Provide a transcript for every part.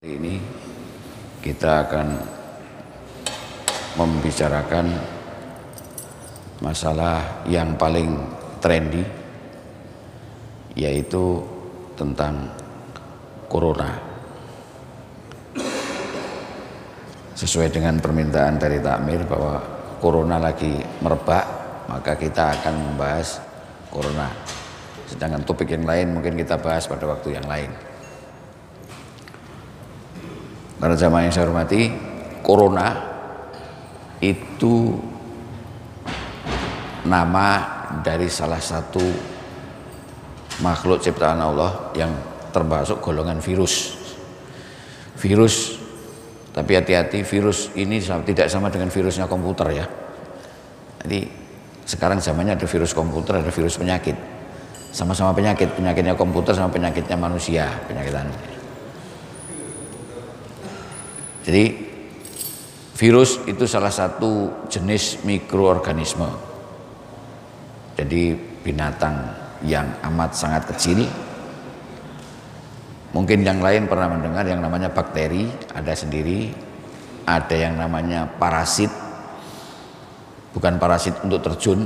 Ini kita akan membicarakan masalah yang paling trendy, yaitu tentang corona. Sesuai dengan permintaan dari takmir bahwa corona lagi merebak, maka kita akan membahas corona. Sedangkan topik yang lain mungkin kita bahas pada waktu yang lain. Para jamaah yang saya hormati, corona itu nama dari salah satu makhluk ciptaan Allah yang termasuk golongan virus. Virus, tapi hati-hati, virus ini tidak sama dengan virusnya komputer ya. Jadi sekarang zamannya ada virus komputer, ada virus penyakit. Sama-sama penyakit, penyakitnya komputer sama penyakitnya manusia, penyakitan. Jadi virus itu salah satu jenis mikroorganisme. Jadi binatang yang amat sangat kecil. Mungkin yang lain pernah mendengar yang namanya bakteri, ada sendiri. Ada yang namanya parasit. Bukan parasit untuk terjun,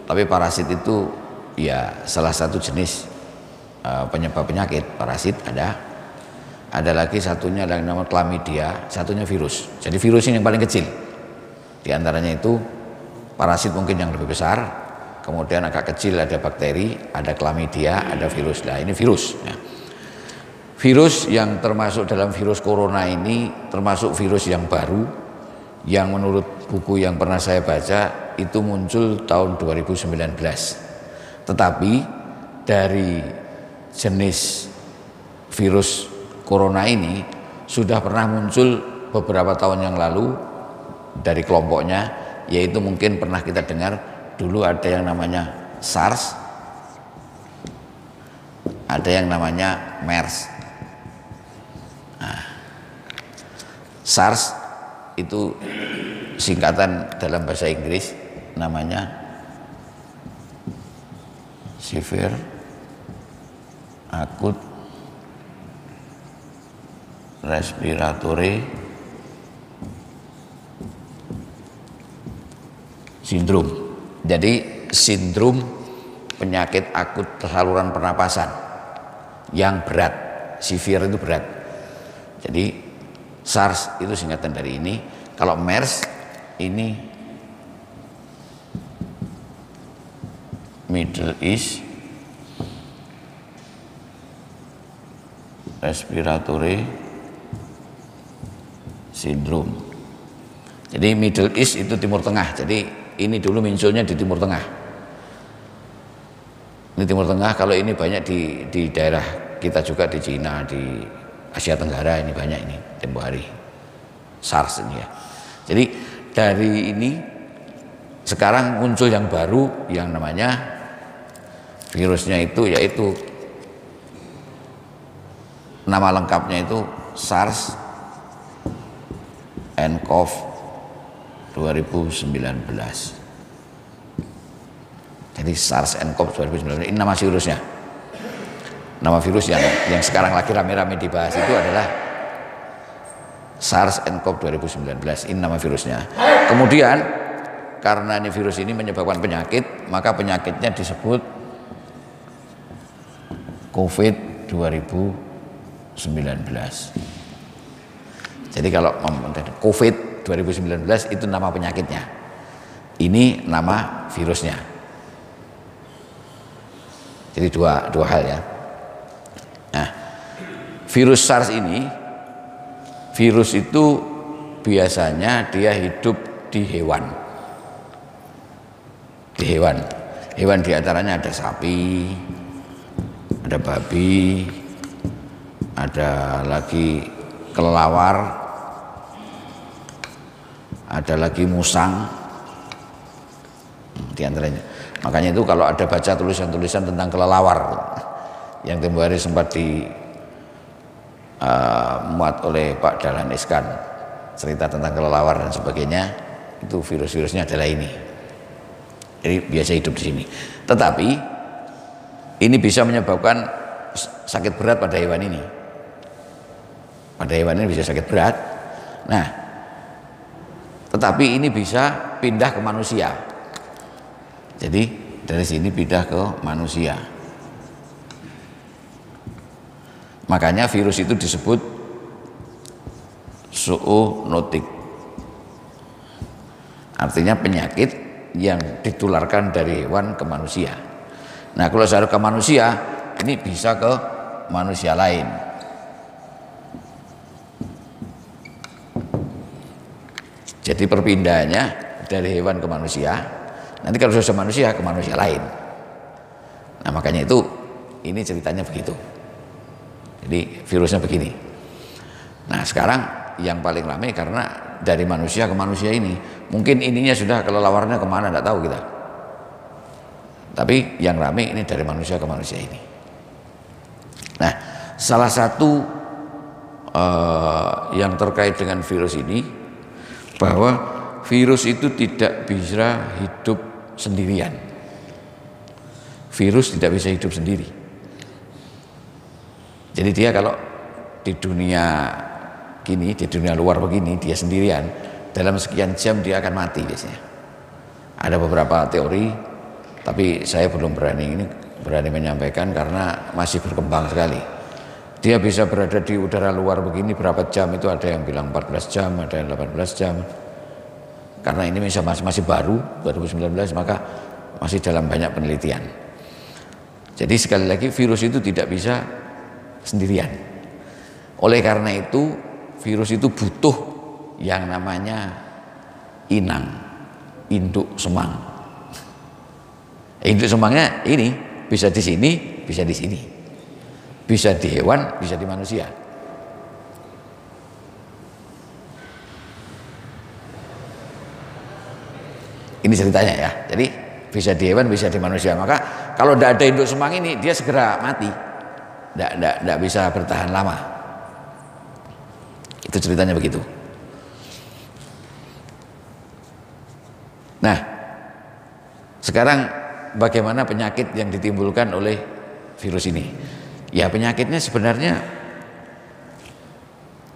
tapi parasit itu ya salah satu jenis penyebab penyakit. Parasit ada. Ada lagi satunya yang namanya chlamydia, satunya virus. Jadi virus ini yang paling kecil. Di antaranya itu parasit mungkin yang lebih besar, kemudian agak kecil ada bakteri, ada chlamydia, ada virus. Nah ini virus. Ya. Virus yang termasuk dalam virus corona ini termasuk virus yang baru, yang menurut buku yang pernah saya baca itu muncul tahun 2019. Tetapi dari jenis virus corona ini sudah pernah muncul beberapa tahun yang lalu dari kelompoknya, yaitu mungkin pernah kita dengar dulu ada yang namanya SARS, ada yang namanya MERS. Nah, SARS itu singkatan dalam bahasa Inggris namanya Severe Acute Respiratory Syndrome. Jadi sindrom penyakit akut saluran pernapasan yang berat. Severe itu berat. Jadi SARS itu singkatan dari ini. Kalau MERS ini Middle East Respiratory Syndrome. Jadi Middle East itu Timur Tengah. Jadi ini dulu munculnya di Timur Tengah. Ini Timur Tengah. Kalau ini banyak di daerah kita juga, di Cina, di Asia Tenggara ini banyak ini tempo hari SARS ini ya. Jadi dari ini sekarang muncul yang baru yang namanya virusnya itu yaitu nama lengkapnya itu SARS-CoV 2019. Jadi SARS-CoV 2019 ini nama virusnya. Nama virus yang sekarang lagi rame-rame dibahas itu adalah SARS-CoV 2019. Ini nama virusnya. Kemudian karena ini virus ini menyebabkan penyakit, maka penyakitnya disebut COVID 2019. Jadi kalau COVID 2019 itu nama penyakitnya. Ini nama virusnya. Jadi dua hal ya. Nah, virus SARS ini, virus itu biasanya dia hidup di hewan. Di hewan. Hewan diantaranya ada sapi, ada babi, ada lagi kelelawar, ada lagi musang, di antaranya. Makanya itu kalau ada baca tulisan-tulisan tentang kelelawar yang tempoh hari sempat dimuat oleh Pak Dahlan Iskan, cerita tentang kelelawar dan sebagainya, itu virus-virusnya adalah ini. Jadi biasa hidup di sini. Tetapi ini bisa menyebabkan sakit berat pada hewan ini. pada hewan ini bisa sakit berat. Nah, tetapi ini bisa pindah ke manusia. Jadi dari sini pindah ke manusia. Makanya virus itu disebut zoonotik. Artinya penyakit yang ditularkan dari hewan ke manusia. Nah, kalau saya ke manusia, ini bisa ke manusia lain. Jadi perpindahannya dari hewan ke manusia, nanti kalau sudah manusia ke manusia lain. Nah, makanya itu ini ceritanya begitu. Jadi virusnya begini. Nah, sekarang yang paling ramai karena dari manusia ke manusia ini, mungkin ininya sudah kelelawarnya kemana tidak tahu kita. Tapi yang ramai ini dari manusia ke manusia ini. Nah, salah satu yang terkait dengan virus ini, bahwa virus itu tidak bisa hidup sendirian. Virus tidak bisa hidup sendiri. Jadi dia kalau di dunia gini, di dunia luar begini, dia sendirian, dalam sekian jam dia akan mati biasanya. Ada beberapa teori, tapi saya belum berani menyampaikan karena masih berkembang sekali. Dia bisa berada di udara luar begini berapa jam, itu ada yang bilang 14 jam, ada yang 18 jam. Karena ini masih baru, 2019, maka masih dalam banyak penelitian. Jadi sekali lagi virus itu tidak bisa sendirian. Oleh karena itu virus itu butuh yang namanya inang, induk semang. Induk semangnya ini bisa di sini, bisa di sini. Bisa di hewan, bisa di manusia. Ini ceritanya ya. Jadi bisa di hewan, bisa di manusia. Maka kalau tidak ada induk semang ini, dia segera mati. Tidak bisa bertahan lama. Itu ceritanya begitu. Nah, sekarang bagaimana penyakit yang ditimbulkan oleh virus ini? Ya, penyakitnya sebenarnya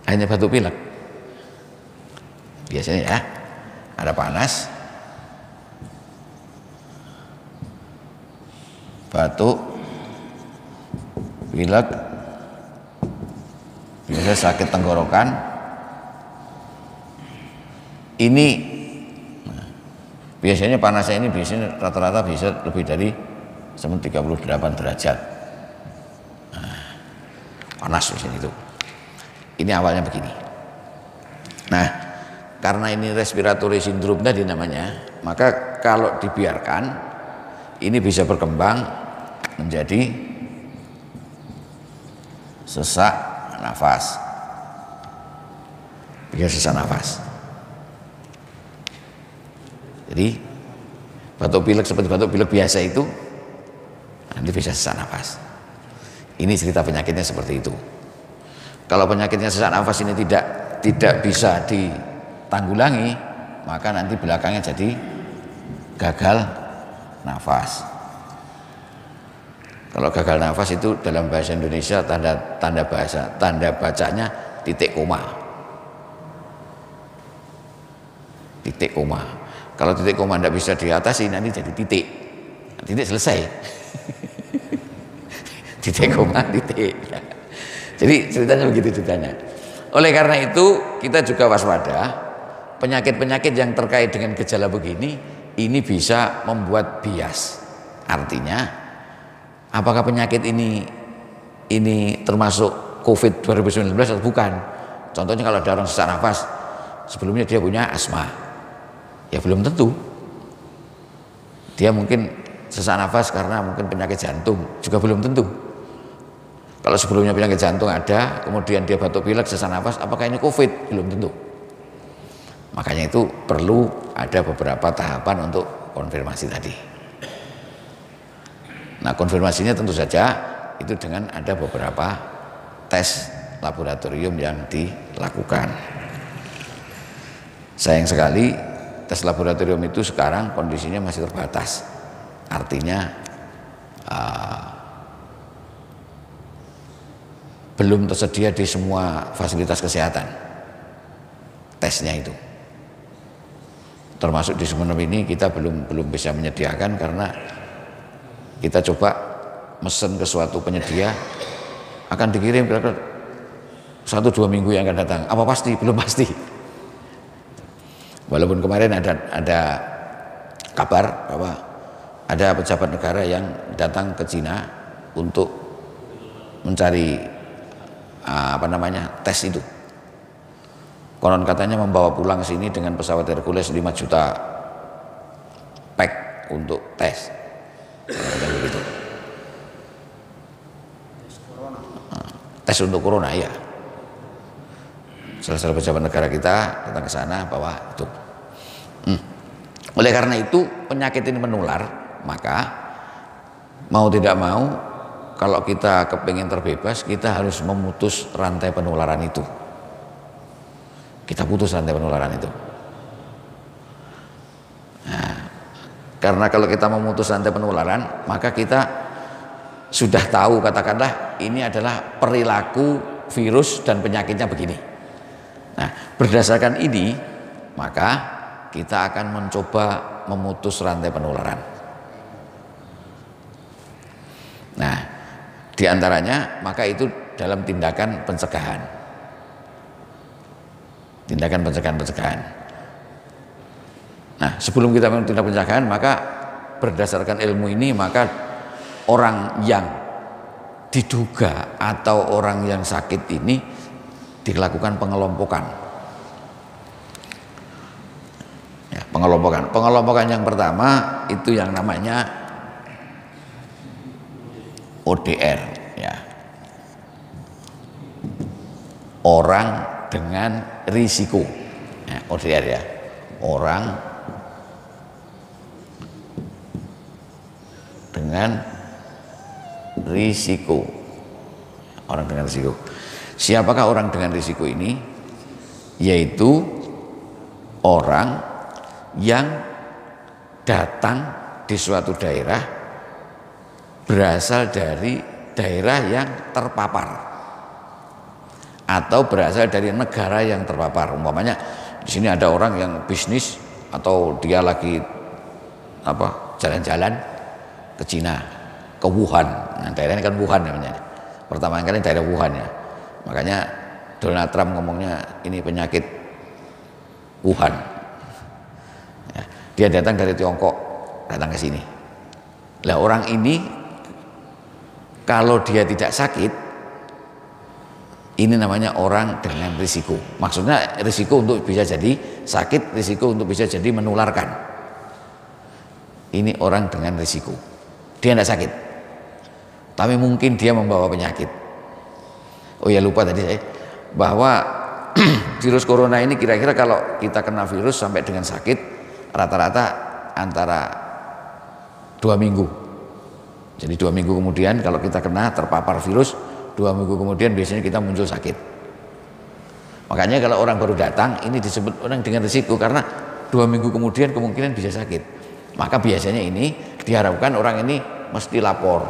hanya batuk pilek. Biasanya ya, ada panas, batuk, pilek, biasa sakit tenggorokan. Ini biasanya panasnya ini biasanya rata-rata bisa lebih dari 38 derajat. Panas biasanya itu. Ini awalnya begini. Nah, karena ini respiratory syndrome tadi namanya, maka kalau dibiarkan ini bisa berkembang menjadi sesak nafas. Bisa sesak nafas. Jadi batuk pilek seperti batuk pilek biasa itu nanti bisa sesak nafas. Ini cerita penyakitnya seperti itu. Kalau penyakitnya sesak nafas ini tidak bisa ditanggulangi, maka nanti belakangnya jadi gagal nafas. Kalau gagal nafas itu dalam bahasa Indonesia tanda bacanya titik koma. Titik koma. Kalau titik koma tidak bisa diatasi, nanti jadi titik. Titik selesai. Titik koma, titik. Jadi ceritanya begitu ceritanya. Oleh karena itu kita juga waspada. Penyakit-penyakit yang terkait dengan gejala begini, ini bisa membuat bias. Artinya, apakah penyakit ini termasuk COVID 2019 atau bukan? Contohnya kalau ada orang sesak nafas, sebelumnya dia punya asma, ya belum tentu. Dia mungkin sesak nafas karena mungkin penyakit jantung, juga belum tentu. Kalau sebelumnya penyakit jantung ada, kemudian dia batuk pilek, sesak nafas, apakah ini COVID? Belum tentu. Makanya itu perlu ada beberapa tahapan untuk konfirmasi tadi. Nah, konfirmasinya tentu saja itu dengan ada beberapa tes laboratorium yang dilakukan. Sayang sekali tes laboratorium itu sekarang kondisinya masih terbatas. Artinya belum tersedia di semua fasilitas kesehatan tesnya itu. Termasuk di Sumeneb ini kita belum bisa menyediakan karena kita coba mesen ke suatu penyedia, akan dikirim kira-kira 1-2 minggu yang akan datang. Apa pasti? Belum pasti. Walaupun kemarin ada kabar bahwa ada pejabat negara yang datang ke Cina untuk mencari tes itu. Konon katanya membawa pulang sini dengan pesawat Hercules 5 juta pack untuk tes. Begitu. Tes untuk corona ya. Salah satu pejabat negara kita datang ke sana bawa itu. Oleh karena itu penyakit ini menular, maka mau tidak mau kalau kita kepingin terbebas, kita harus memutus rantai penularan itu. Kita putus rantai penularan itu. Nah, karena kalau kita memutus rantai penularan, maka kita sudah tahu, katakanlah ini adalah perilaku virus dan penyakitnya begini. Nah, berdasarkan ini, maka kita akan mencoba memutus rantai penularan. Nah, diantaranya maka itu dalam tindakan pencegahan. Tindakan pencegahan. Nah, sebelum kita melakukan tindakan pencegahan, maka berdasarkan ilmu ini, maka orang yang diduga atau orang yang sakit ini dilakukan pengelompokan. Ya, pengelompokan yang pertama itu yang namanya ODR, ya. Orang dengan risiko, ya, ODR ya, orang dengan risiko. Orang dengan risiko. Siapakah orang dengan risiko ini? Yaitu orang yang datang di suatu daerah berasal dari daerah yang terpapar atau berasal dari negara yang terpapar. Umpamanya di sini ada orang yang bisnis atau dia lagi jalan-jalan ke Cina, ke Wuhan. Nah, daerahnya kan Wuhan namanya. Pertama kali daerah Wuhan ya. Makanya Donald Trump ngomongnya ini penyakit Wuhan. Ya, dia datang dari Tiongkok, datang ke sini. Lah orang ini kalau dia tidak sakit, ini namanya orang dengan risiko. Maksudnya risiko untuk bisa jadi sakit, risiko untuk bisa jadi menularkan. Ini orang dengan risiko. Dia tidak sakit, tapi mungkin dia membawa penyakit. Oh ya, lupa tadi saya bahwa virus corona ini kira-kira kalau kita kena virus sampai dengan sakit rata-rata antara 2 minggu. Jadi 2 minggu kemudian kalau kita kena terpapar virus, 2 minggu kemudian biasanya kita muncul sakit. Makanya kalau orang baru datang ini disebut orang dengan risiko karena 2 minggu kemudian kemungkinan bisa sakit. Maka biasanya ini diharapkan orang ini mesti lapor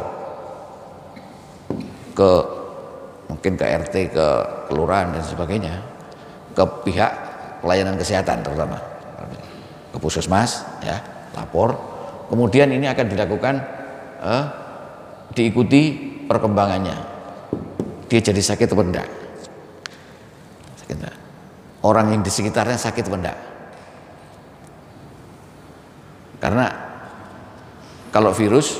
ke mungkin ke RT, ke kelurahan dan sebagainya, ke pihak pelayanan kesehatan terutama ke puskesmas ya, lapor. Kemudian ini akan dilakukan diikuti perkembangannya. Dia jadi sakit atau enggak? Sakit enggak? Orang yang di sekitarnya sakit atau enggak? Karena kalau virus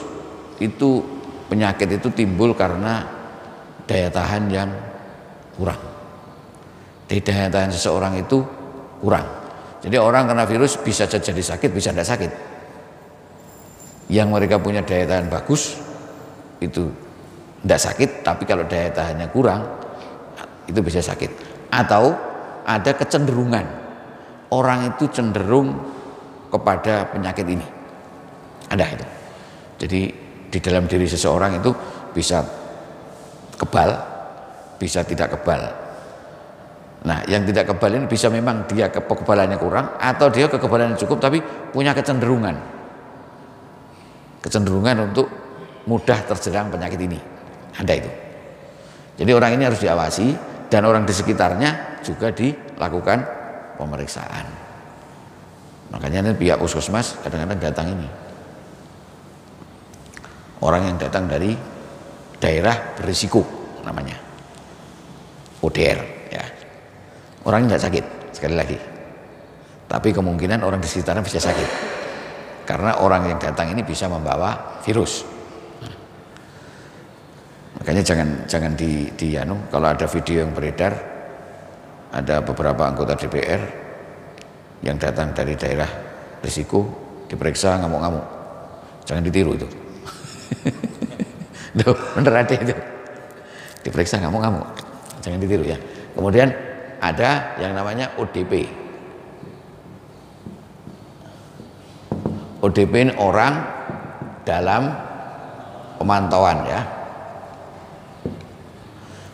itu penyakit itu timbul karena daya tahan yang kurang. Daya tahan seseorang itu kurang. Jadi orang kena virus bisa jadi sakit, bisa tidak sakit. Yang mereka punya daya tahan bagus itu tidak sakit, tapi kalau daya tahannya kurang itu bisa sakit. Atau ada kecenderungan orang itu cenderung kepada penyakit ini, ada itu. Jadi di dalam diri seseorang itu bisa kebal, bisa tidak kebal. Nah, yang tidak kebal ini bisa memang dia kekebalannya kurang, atau dia kekebalannya cukup tapi punya kecenderungan untuk mudah terserang penyakit ini. Ada itu. Jadi orang ini harus diawasi dan orang di sekitarnya juga dilakukan pemeriksaan. Makanya pihak puskesmas kadang-kadang datang ini orang yang datang dari daerah berisiko namanya ODR ya. Orang tidak sakit sekali lagi, tapi kemungkinan orang di sekitarnya bisa sakit karena orang yang datang ini bisa membawa virus. Makanya jangan kalau ada video yang beredar, ada beberapa anggota DPR yang datang dari daerah risiko diperiksa ngamuk-ngamuk, jangan ditiru itu. Duh, bener ada itu, diperiksa ngamuk-ngamuk, jangan ditiru ya. Kemudian ada yang namanya ODP. ODP ini orang dalam pemantauan ya.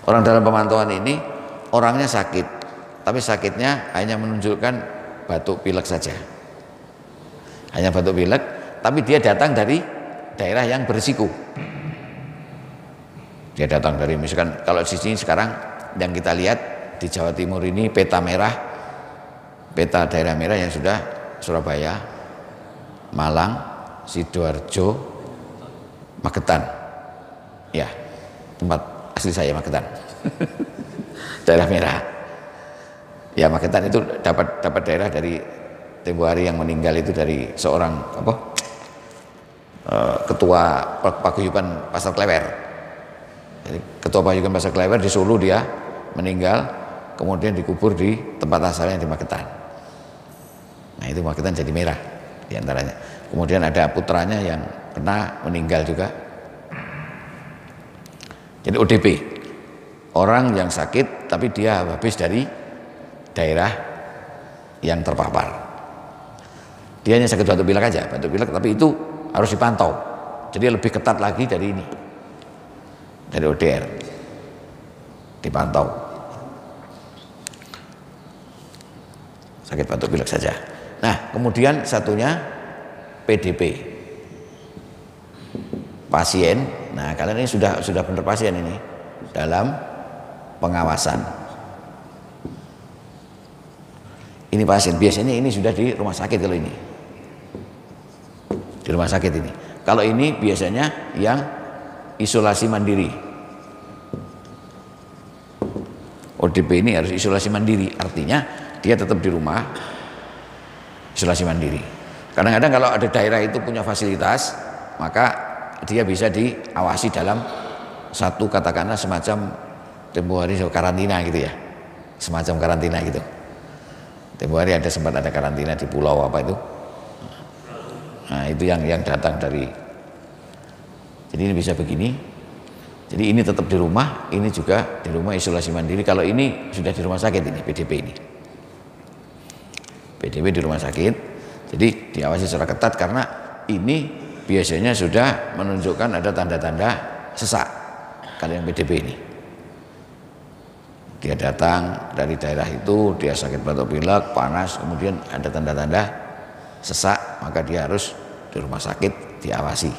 Orang dalam pemantauan ini orangnya sakit, tapi sakitnya hanya menunjukkan batuk pilek saja. Hanya batuk pilek, tapi dia datang dari daerah yang berisiko. Dia datang dari, misalkan kalau di sini sekarang yang kita lihat di Jawa Timur ini peta merah, peta daerah merah yang sudah Surabaya, Malang, Sidoarjo, Magetan. Ya, tempat asli saya Magetan. Daerah merah. Ya Magetan itu dapat daerah dari tempo hari yang meninggal itu dari seorang ketua paguyuban Pasar Klewer. Jadi ketua paguyuban Pasar Klewer di Solo dia meninggal, kemudian dikubur di tempat asalnya di Magetan. Nah itu Magetan jadi merah diantaranya. Kemudian ada putranya yang pernah meninggal juga. Jadi ODP, orang yang sakit tapi dia habis dari daerah yang terpapar. Dia hanya sakit batuk pilek aja, batuk pilek, tapi itu harus dipantau. Jadi lebih ketat lagi dari ini, dari ODR, dipantau. Sakit batuk pilek saja. Nah, kemudian satunya PDP. Pasien, nah kalian ini sudah benar pasien ini dalam pengawasan. Ini pasien, biasanya ini sudah di rumah sakit kalau ini. Di rumah sakit ini. Kalau ini biasanya yang isolasi mandiri. ODP ini harus isolasi mandiri, artinya dia tetap di rumah isolasi mandiri. Kadang-kadang kalau ada daerah itu punya fasilitas, maka dia bisa diawasi dalam satu katakanlah semacam tempo hari karantina gitu ya, semacam karantina gitu. Tempo hari sempat ada karantina di pulau apa itu. Nah itu yang datang dari. Jadi ini bisa begini. Jadi ini tetap di rumah, ini juga di rumah isolasi mandiri. Kalau ini sudah di rumah sakit ini PDP ini. PDP di rumah sakit. Jadi diawasi secara ketat karena ini biasanya sudah menunjukkan ada tanda-tanda sesak kalau yang PDP ini. Dia datang dari daerah itu, dia sakit batuk pilek, panas, kemudian ada tanda-tanda sesak, maka dia harus di rumah sakit diawasi.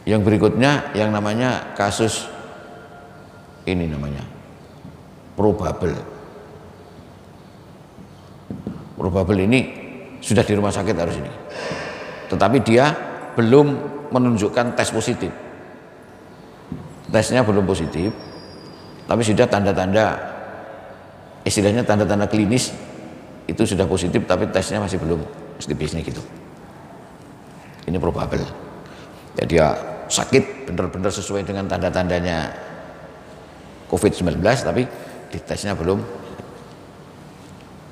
Yang berikutnya yang namanya kasus ini namanya probable. Probable ini sudah di rumah sakit harus ini, tetapi dia belum menunjukkan tes positif, tesnya belum positif, tapi sudah tanda-tanda, istilahnya tanda-tanda klinis itu sudah positif, tapi tesnya masih belum positifnya gitu. Ini probable. Ya dia sakit benar-benar sesuai dengan tanda-tandanya COVID-19, tapi di tesnya belum,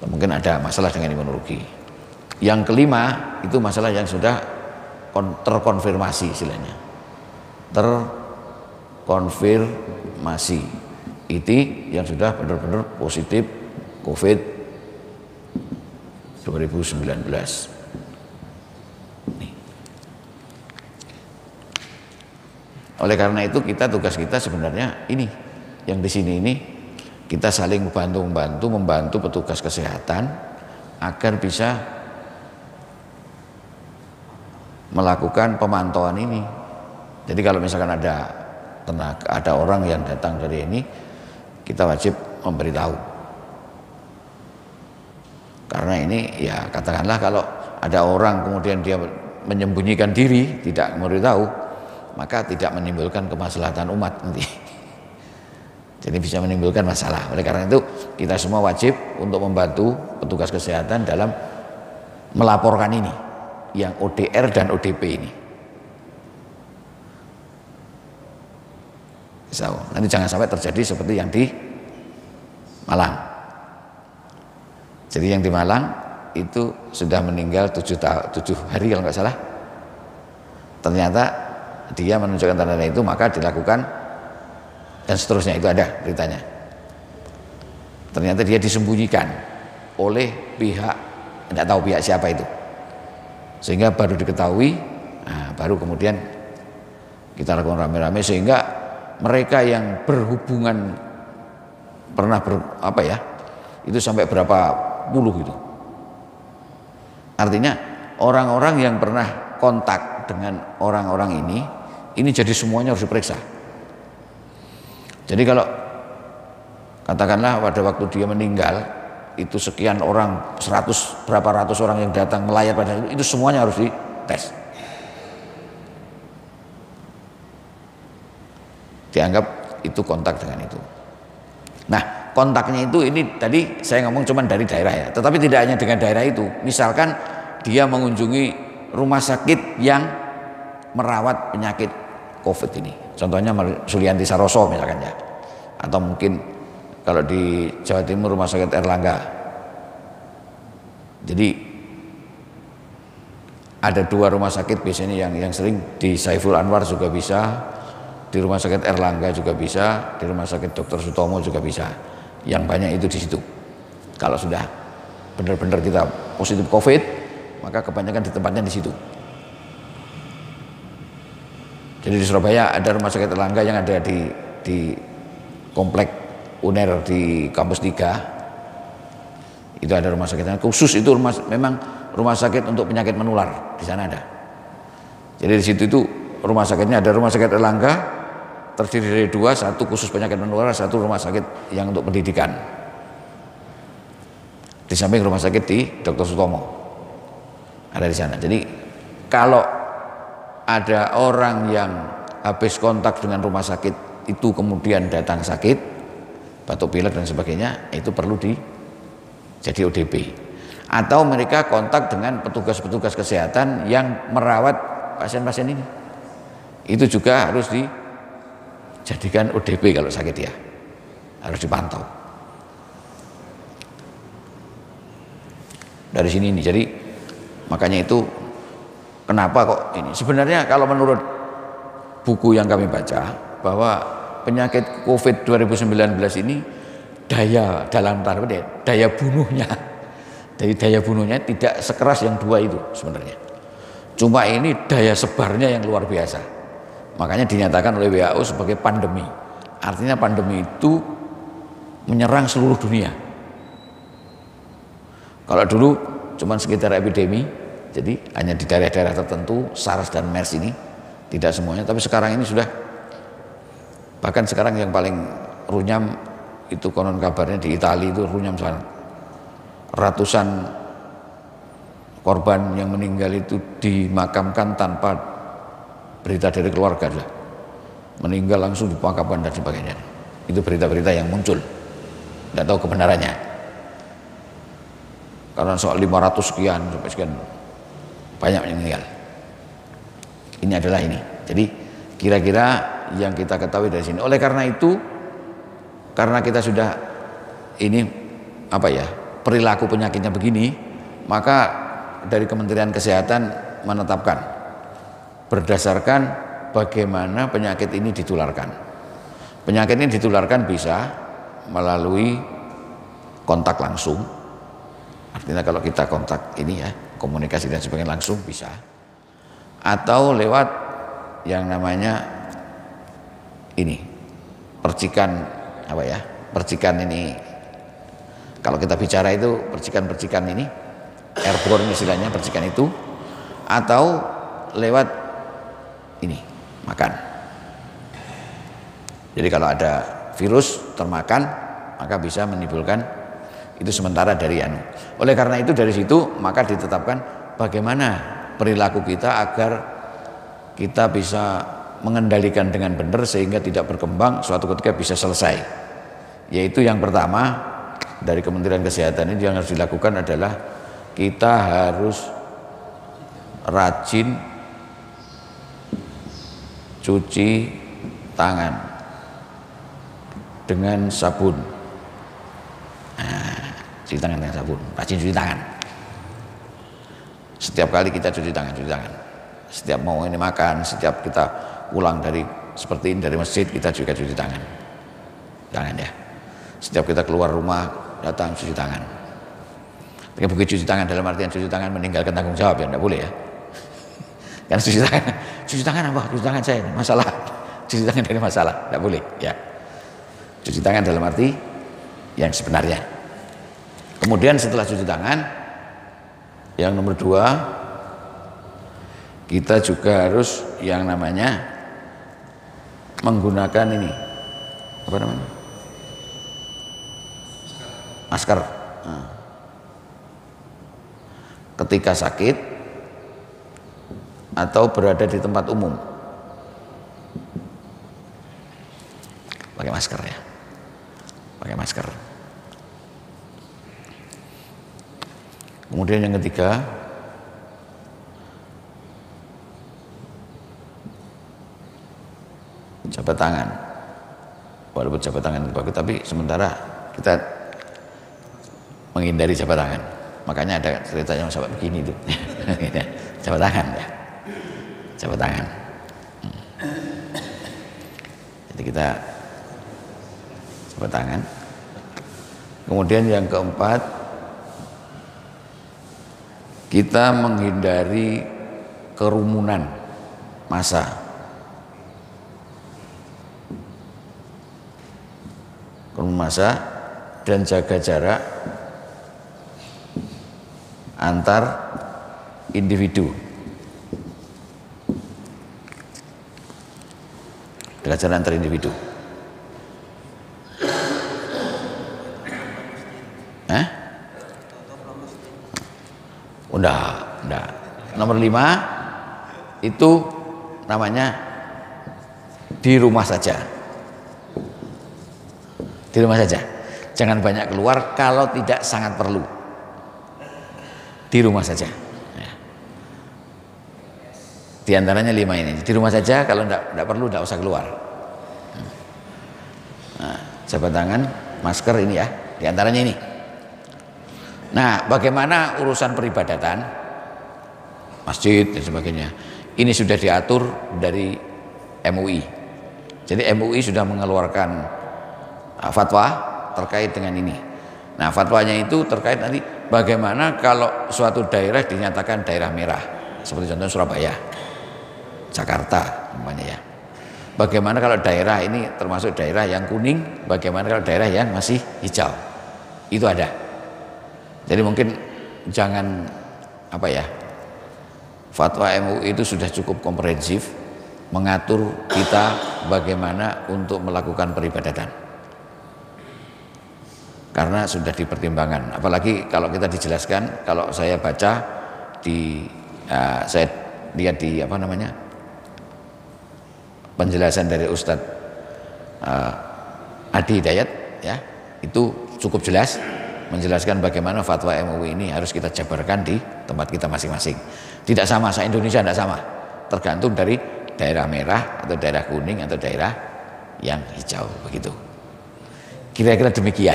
mungkin ada masalah dengan imunologi. Yang kelima itu masalah yang sudah terkonfirmasi istilahnya, terkonfirmasi itu yang sudah benar-benar positif COVID 2019. Nih. Oleh karena itu tugas kita sebenarnya ini yang di sini ini kita saling membantu petugas kesehatan agar bisa melakukan pemantauan ini. Jadi kalau misalkan ada tenaga, ada orang yang datang dari ini, kita wajib memberitahu. Karena ini ya katakanlah kalau ada orang kemudian dia menyembunyikan diri, tidak memberitahu, maka tidak menimbulkan kemaslahatan umat nanti. Jadi bisa menimbulkan masalah. Oleh karena itu kita semua wajib untuk membantu petugas kesehatan dalam melaporkan ini, yang ODR dan ODP ini. So, nanti jangan sampai terjadi seperti yang di Malang. Jadi yang di Malang itu sudah meninggal 7 hari kalau nggak salah. Ternyata dia menunjukkan tanda itu, maka dilakukan dan seterusnya, itu ada beritanya. Ternyata dia disembunyikan oleh pihak, tidak tahu pihak siapa itu, sehingga baru diketahui. Nah, baru kemudian kita lakukan rame-rame, sehingga mereka yang berhubungan pernah itu sampai berapa puluh gitu. Artinya orang-orang yang pernah kontak dengan orang-orang ini jadi semuanya harus diperiksa. Jadi kalau katakanlah pada waktu dia meninggal itu sekian orang, berapa ratus orang yang datang melayat pada itu semuanya harus dites. Dianggap itu kontak dengan itu. Nah, kontaknya itu ini tadi saya ngomong cuma dari daerah ya, tetapi tidak hanya dengan daerah itu. Misalkan dia mengunjungi rumah sakit yang merawat penyakit COVID ini, contohnya Sulianti Saroso misalkan ya, atau mungkin kalau di Jawa Timur rumah sakit Erlangga. Jadi ada 2 rumah sakit biasanya yang sering, di Saiful Anwar juga bisa, di rumah sakit Erlangga juga bisa, di rumah sakit Dr. Sutomo juga bisa. Yang banyak itu di situ. Kalau sudah benar-benar kita positif COVID, maka kebanyakan di tempatnya di situ. Jadi di Surabaya ada rumah sakit Erlangga yang ada di komplek UNER di kampus 3. Itu ada rumah sakitnya khusus, itu memang rumah sakit untuk penyakit menular, di sana ada. Jadi di situ itu rumah sakitnya ada rumah sakit Erlangga terdiri dari 2, satu khusus penyakit menular, satu rumah sakit yang untuk pendidikan. Di samping rumah sakit di Dr. Sutomo ada di sana. Jadi kalau ada orang yang habis kontak dengan rumah sakit itu kemudian datang sakit, batuk pilek dan sebagainya, itu perlu jadi ODP. Atau mereka kontak dengan petugas-petugas kesehatan yang merawat pasien-pasien ini, itu juga harus dijadikan ODP kalau sakit ya, harus dipantau. Dari sini ini, jadi makanya itu kenapa kok ini sebenarnya kalau menurut buku yang kami baca bahwa penyakit COVID 2019 ini daya bunuhnya tidak sekeras yang 2 itu sebenarnya. Cuma ini daya sebarnya yang luar biasa. Makanya dinyatakan oleh WHO sebagai pandemi. Artinya pandemi itu menyerang seluruh dunia. Kalau dulu cuma sekitar epidemi, jadi hanya di daerah-daerah tertentu, SARS dan MERS ini, tidak semuanya. Tapi sekarang ini sudah, bahkan sekarang yang paling runyam itu konon kabarnya di Italia itu runyam sangat. Ratusan korban yang meninggal itu dimakamkan tanpa berita dari keluarga, meninggal langsung dimakamkan dan sebagainya. Itu berita-berita yang muncul, tidak tahu kebenarannya. Karena soal 500 sekian sampai sekian banyak yang meninggal. Ini adalah ini. Jadi kira-kira yang kita ketahui dari sini. Oleh karena itu, karena kita sudah ini perilaku penyakitnya begini, maka dari Kementerian Kesehatan menetapkan berdasarkan bagaimana penyakit ini ditularkan. Penyakit ini ditularkan bisa melalui kontak langsung. Artinya kalau kita kontak ini ya, komunikasi dan sebagainya langsung bisa. Atau lewat yang namanya ini, percikan percikan ini. Kalau kita bicara itu percikan-percikan ini, airborne istilahnya, percikan itu. Atau lewat ini, makan. Jadi kalau ada virus termakan, maka bisa menimbulkan itu sementara dari anu. Oleh karena itu dari situ maka ditetapkan bagaimana perilaku kita agar kita bisa mengendalikan dengan benar sehingga tidak berkembang, suatu ketika bisa selesai. Yaitu yang pertama dari Kementerian Kesehatan ini yang harus dilakukan adalah kita harus rajin cuci tangan dengan sabun. Nah, cuci tangan dengan sabun, rajin cuci tangan. Setiap kali kita cuci tangan. Setiap mau ini makan, setiap kita pulang dari seperti ini dari masjid, kita juga cuci tangan. Tangan ya. Setiap kita keluar rumah, datang cuci tangan. Tapi bukan cuci tangan dalam artian cuci tangan meninggalkan tanggung jawab, ya enggak boleh ya. Karena cuci tangan apa? Cuci tangan saya ini masalah. Cuci tangan dari masalah, enggak boleh ya. Cuci tangan dalam arti yang sebenarnya. Kemudian setelah cuci tangan, yang nomor 2, kita juga harus yang namanya menggunakan ini apa namanya? Masker. Nah, ketika sakit atau berada di tempat umum pakai masker ya, pakai masker. Kemudian yang ketiga, jabat tangan. Walaupun jabat tangan itu bagus, tapi sementara kita menghindari jabat tangan. Makanya ada cerita yang sahabat begini itu. Jabat tangan ya. Jabat tangan. Jadi kita jabat tangan. Kemudian yang keempat, kita menghindari kerumunan massa. Kerumunan massa dan jaga jarak antar individu. Jaga jarak antar individu. Enggak. Nomor 5 itu namanya di rumah saja. Di rumah saja. Jangan banyak keluar kalau tidak sangat perlu. Di rumah saja. Ya. Di antaranya 5 ini. Di rumah saja, kalau tidak perlu tidak usah keluar. Nah, jabat tangan, masker ini ya. Di antaranya ini. Nah, bagaimana urusan peribadatan, masjid dan sebagainya, ini sudah diatur dari MUI. Jadi MUI sudah mengeluarkan fatwa terkait dengan ini. Nah, fatwanya itu terkait nanti bagaimana kalau suatu daerah dinyatakan daerah merah, seperti contoh Surabaya, Jakarta umpamanya ya. Bagaimana kalau daerah ini termasuk daerah yang kuning, bagaimana kalau daerah yang masih hijau. Itu ada. Jadi mungkin jangan fatwa MUI itu sudah cukup komprehensif mengatur kita bagaimana untuk melakukan peribadatan. Karena sudah dipertimbangkan. Apalagi kalau kita dijelaskan, kalau saya baca saya lihat di penjelasan dari Ustadz Adi Hidayat ya, itu cukup jelas menjelaskan bagaimana fatwa MUI ini harus kita jabarkan di tempat kita masing-masing. Tidak sama, se-Indonesia tidak sama. Tergantung dari daerah merah atau daerah kuning atau daerah yang hijau begitu. Kira-kira demikian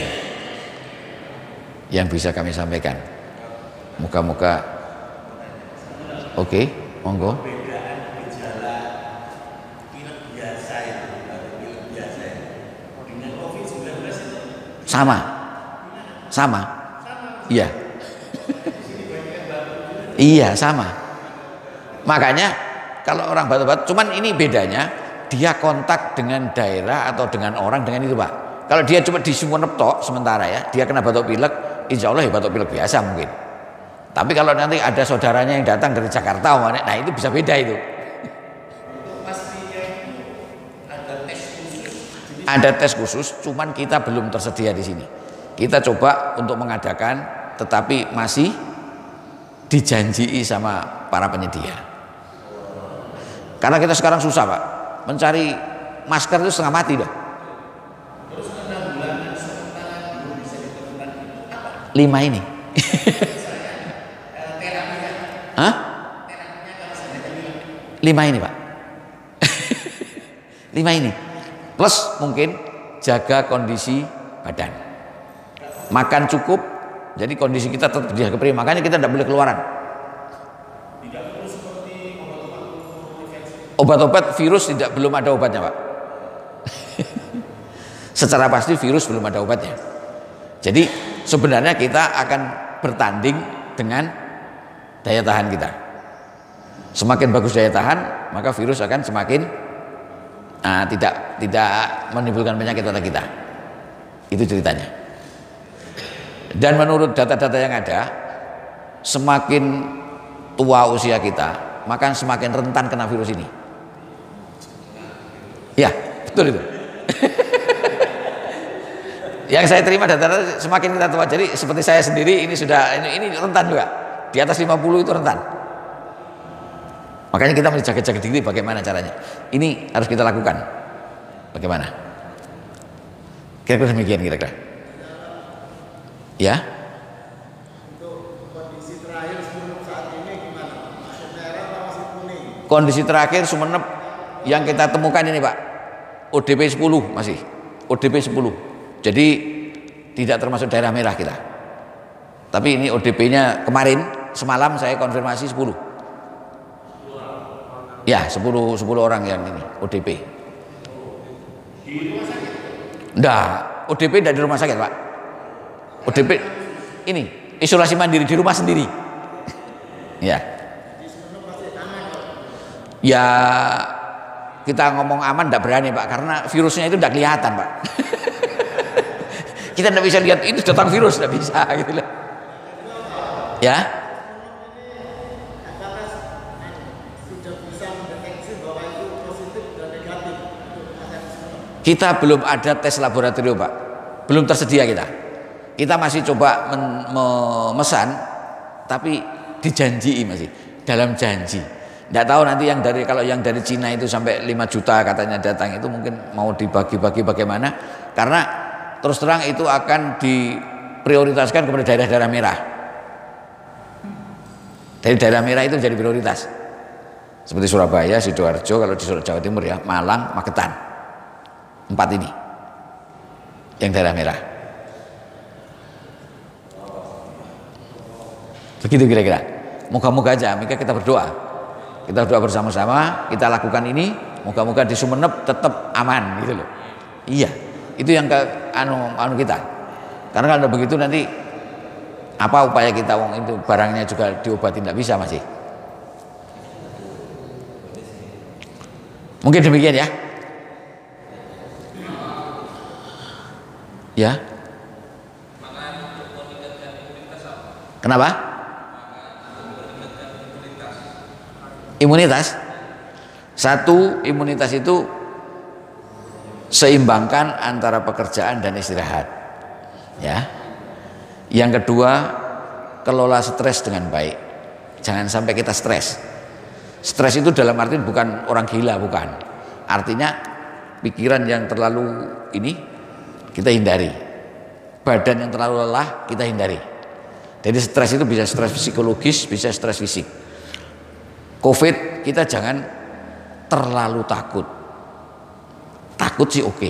yang bisa kami sampaikan. Muka-muka oke, monggo. Sama. Iya. Iya, sama. Makanya kalau orang batuk-batuk, cuman ini bedanya dia kontak dengan daerah atau dengan orang dengan itu, Pak. Kalau dia cuma di Sumenep tok sementara ya, dia kena batuk pilek, insya Allah ya batuk pilek biasa mungkin. Tapi kalau nanti ada saudaranya yang datang dari Jakarta, nah itu bisa beda itu. Ada tes khusus, cuman kita belum tersedia di sini. Kita coba untuk mengadakan, tetapi masih dijanjii sama para penyedia. Karena kita sekarang susah Pak, mencari masker itu setengah mati dah. 5 ini. Hah? 5 ini Pak. 5 ini. Plus mungkin jaga kondisi badan. Makan cukup, jadi kondisi kita tetap dijaga prima. Makanya kita tidak boleh keluaran. Obat-obat virus belum ada obatnya Pak. Secara pasti virus belum ada obatnya. Jadi sebenarnya kita akan bertanding dengan daya tahan kita. Semakin bagus daya tahan, maka virus akan semakin tidak menimbulkan penyakit pada kita. Itu ceritanya. Dan menurut data-data yang ada, semakin tua usia kita, maka semakin rentan kena virus ini. Ya, betul itu. Yang saya terima data-data semakin kita tua, jadi seperti saya sendiri ini sudah ini rentan juga. Di atas 50 itu rentan. Makanya kita mesti jaga-jaga diri. Bagaimana caranya? Ini harus kita lakukan. Bagaimana? Kira-kira demikian kira-kira. Ya. Untuk kondisi terakhir Sumeneb saat ini gimana? Masih merah atau masih kuning? Kondisi terakhir Sumeneb yang kita temukan ini Pak, ODP 10 masih. ODP 10. Jadi tidak termasuk daerah merah kita. Tapi ini ODP-nya kemarin semalam saya konfirmasi 10. Ya, 10 orang yang ini ODP. Di rumah sakit? Enggak, ODP tidak di rumah sakit Pak. ODP ini isolasi mandiri di rumah sendiri. Ya. Di Sumeneb masih aman kok? Ya kita ngomong aman tidak berani Pak, karena virusnya itu tidak kelihatan Pak. Kita tidak bisa lihat itu datang virus, tidak bisa gitu loh. Ya. Apakah sudah bisa mendeteksi bahwa itu positif dan negatif untuk masyarakat Sumeneb? Kita belum ada tes laboratorium Pak, belum tersedia kita. Kita masih coba memesan, tapi dijanji masih dalam janji. Tidak tahu nanti kalau yang dari Cina itu sampai 5 juta katanya datang itu mungkin mau dibagi-bagi bagaimana? Karena terus terang itu akan diprioritaskan kepada daerah-daerah merah. Dari daerah merah itu jadi prioritas. Seperti Surabaya, Sidoarjo, kalau di Jawa Timur ya, Malang, Magetan. 4 ini yang daerah merah. Begitu kira-kira. Moga-moga aja, maka kita berdoa. Kita berdoa bersama-sama, kita lakukan ini, moga-moga di Sumeneb tetap aman gitu loh. Iya, itu yang anu kita. Karena kalau begitu nanti apa upaya kita, wong itu barangnya juga diobati tidak bisa masih. Mungkin demikian ya. Ya. Kenapa? Imunitas. Satu, imunitas itu seimbangkan antara pekerjaan dan istirahat. Ya. Yang kedua, kelola stres dengan baik. Jangan sampai kita stres. Stres itu dalam arti bukan orang gila, bukan. Artinya pikiran yang terlalu ini kita hindari. Badan yang terlalu lelah kita hindari. Jadi stres itu bisa stres psikologis, bisa stres fisik. Covid kita jangan terlalu takut. Takut sih oke.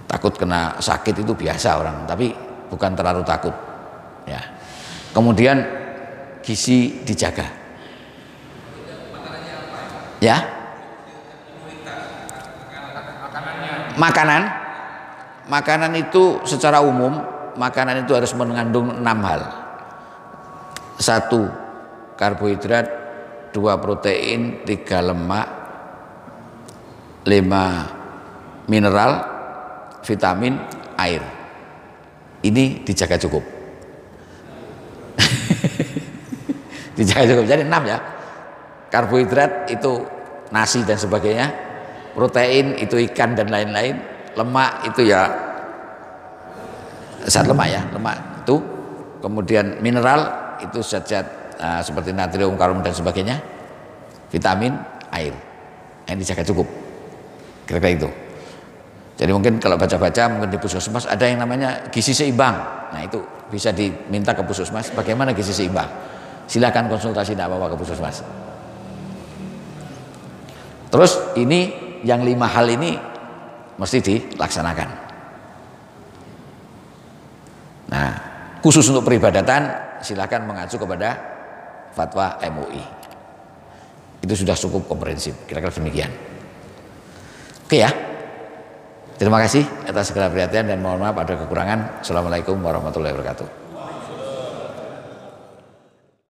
Takut kena sakit itu biasa orang, tapi bukan terlalu takut. Ya. Kemudian gizi dijaga. Ya. Makanan itu secara umum, makanan itu harus mengandung 6 hal. 1 karbohidrat, 2 protein, 3 lemak, 5 mineral, vitamin, air. Ini dijaga cukup. Dijaga cukup. Jadi 6 ya. Karbohidrat itu nasi dan sebagainya. protein itu ikan dan lain-lain, lemak itu ya zat lemak ya, lemak itu, kemudian mineral itu zat-zat seperti natrium, kalium dan sebagainya, vitamin, air yang dijaga cukup, kira-kira itu. Jadi mungkin kalau baca-baca mungkin di puskesmas ada yang namanya gizi seimbang. Nah itu bisa diminta ke puskesmas bagaimana gizi seimbang. Silakan konsultasi, tidak apa-apa, ke puskesmas. Terus ini yang 5 hal ini mesti dilaksanakan. Nah khusus untuk peribadatan silakan mengacu kepada fatwa MUI. Itu sudah cukup komprehensif, kira-kira demikian. Oke ya. Terima kasih atas segala perhatian dan mohon maaf ada kekurangan. Assalamualaikum warahmatullahi wabarakatuh.